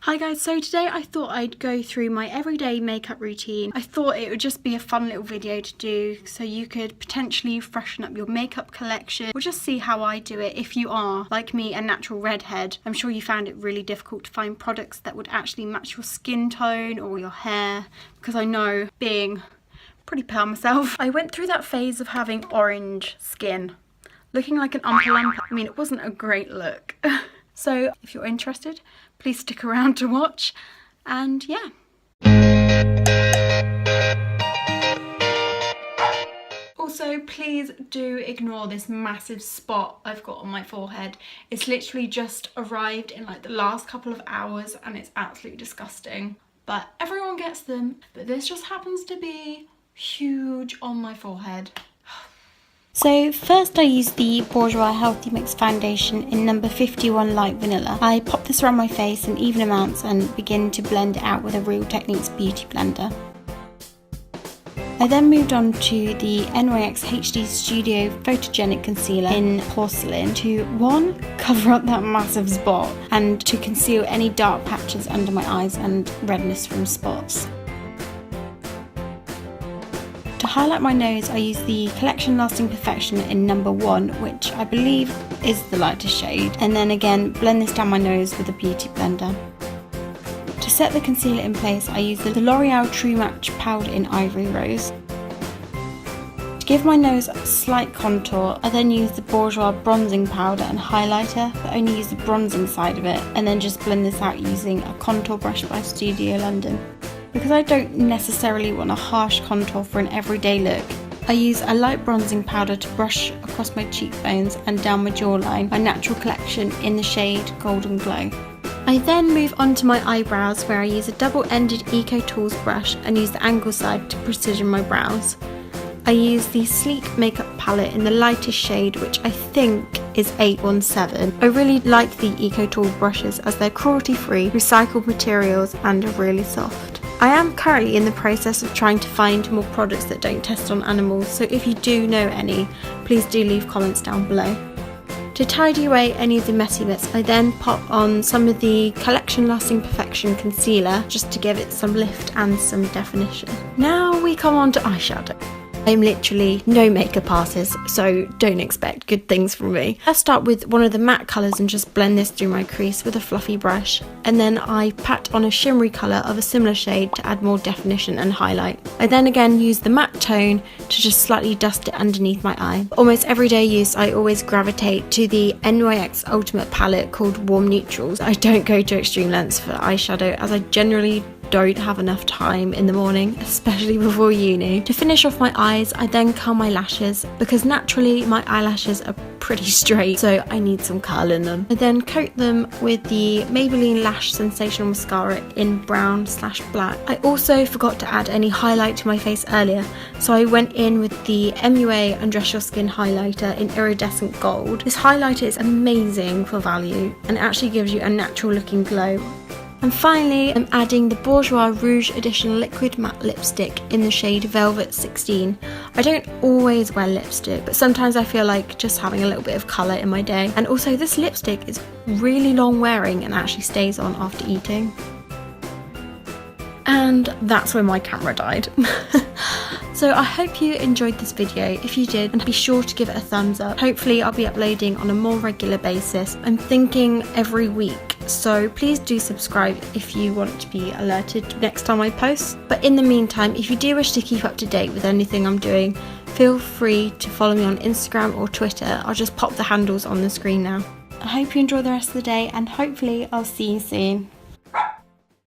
Hi guys, so today I thought I'd go through my everyday makeup routine. I thought it would just be a fun little video to do so you could potentially freshen up your makeup collection or just see how I do it if you are, like me, a natural redhead. I'm sure you found it really difficult to find products that would actually match your skin tone or your hair, because I know, being pretty pale myself, I went through that phase of having orange skin, looking like an Oompa Loompa. I mean, it wasn't a great look. So if you're interested, please stick around to watch, and yeah. Also, please do ignore this massive spot I've got on my forehead. It's literally just arrived in like the last couple of hours and it's absolutely disgusting. But everyone gets them, but this just happens to be huge on my forehead. So first I use the Bourjois Healthy Mix Foundation in number 51 Light Vanilla. I pop this around my face in even amounts and begin to blend it out with a Real Techniques beauty blender. I then moved on to the NYX HD Studio Photogenic Concealer in Porcelain to 1. Cover up that massive spot and to conceal any dark patches under my eyes and redness from spots. To highlight my nose, I use the Collection Lasting Perfection in number 1, which I believe is the lightest shade, and then again blend this down my nose with a beauty blender. To set the concealer in place, I use the L'Oreal True Match Powder in Ivory Rose. To give my nose a slight contour, I then use the Bourjois Bronzing Powder and Highlighter, but only use the bronzing side of it, and then just blend this out using a contour brush by Studio London. Because I don't necessarily want a harsh contour for an everyday look, I use a light bronzing powder to brush across my cheekbones and down my jawline by Natural Collection in the shade Golden Glow. I then move on to my eyebrows, where I use a double-ended Eco Tools brush and use the angle side to precision my brows. I use the Sleek Makeup Palette in the lightest shade, which I think is 817. I really like the Eco Tool brushes as they're cruelty-free, recycled materials and are really soft. I am currently in the process of trying to find more products that don't test on animals, so if you do know any, please do leave comments down below. To tidy away any of the messy bits, I then pop on some of the Collection Lasting Perfection concealer just to give it some lift and some definition. Now we come on to eyeshadow. I'm literally no makeup artist, so don't expect good things from me. I start with one of the matte colours and just blend this through my crease with a fluffy brush, and then I pat on a shimmery colour of a similar shade to add more definition and highlight. I then again use the matte tone to just slightly dust it underneath my eye. For almost everyday use, I always gravitate to the NYX Ultimate palette called Warm Neutrals. I don't go to extreme lengths for eyeshadow as I generally don't have enough time in the morning, especially before uni. To finish off my eyes, I then curl my lashes because naturally my eyelashes are pretty straight, so I need some curl in them. I then coat them with the Maybelline Lash Sensational Mascara in brown/black. I also forgot to add any highlight to my face earlier, so I went in with the MUA Undress Your Skin highlighter in iridescent gold. This highlighter is amazing for value and actually gives you a natural looking glow. And finally, I'm adding the Bourjois Rouge Edition Liquid Matte Lipstick in the shade Velvet 16. I don't always wear lipstick, but sometimes I feel like just having a little bit of colour in my day. And also this lipstick is really long wearing and actually stays on after eating. And that's when my camera died. So I hope you enjoyed this video. If you did, and be sure to give it a thumbs up. Hopefully I'll be uploading on a more regular basis. I'm thinking every week, so please do subscribe if you want to be alerted next time I post. But in the meantime, if you do wish to keep up to date with anything I'm doing, feel free to follow me on Instagram or Twitter. I'll just pop the handles on the screen now. I hope you enjoy the rest of the day, and hopefully I'll see you soon.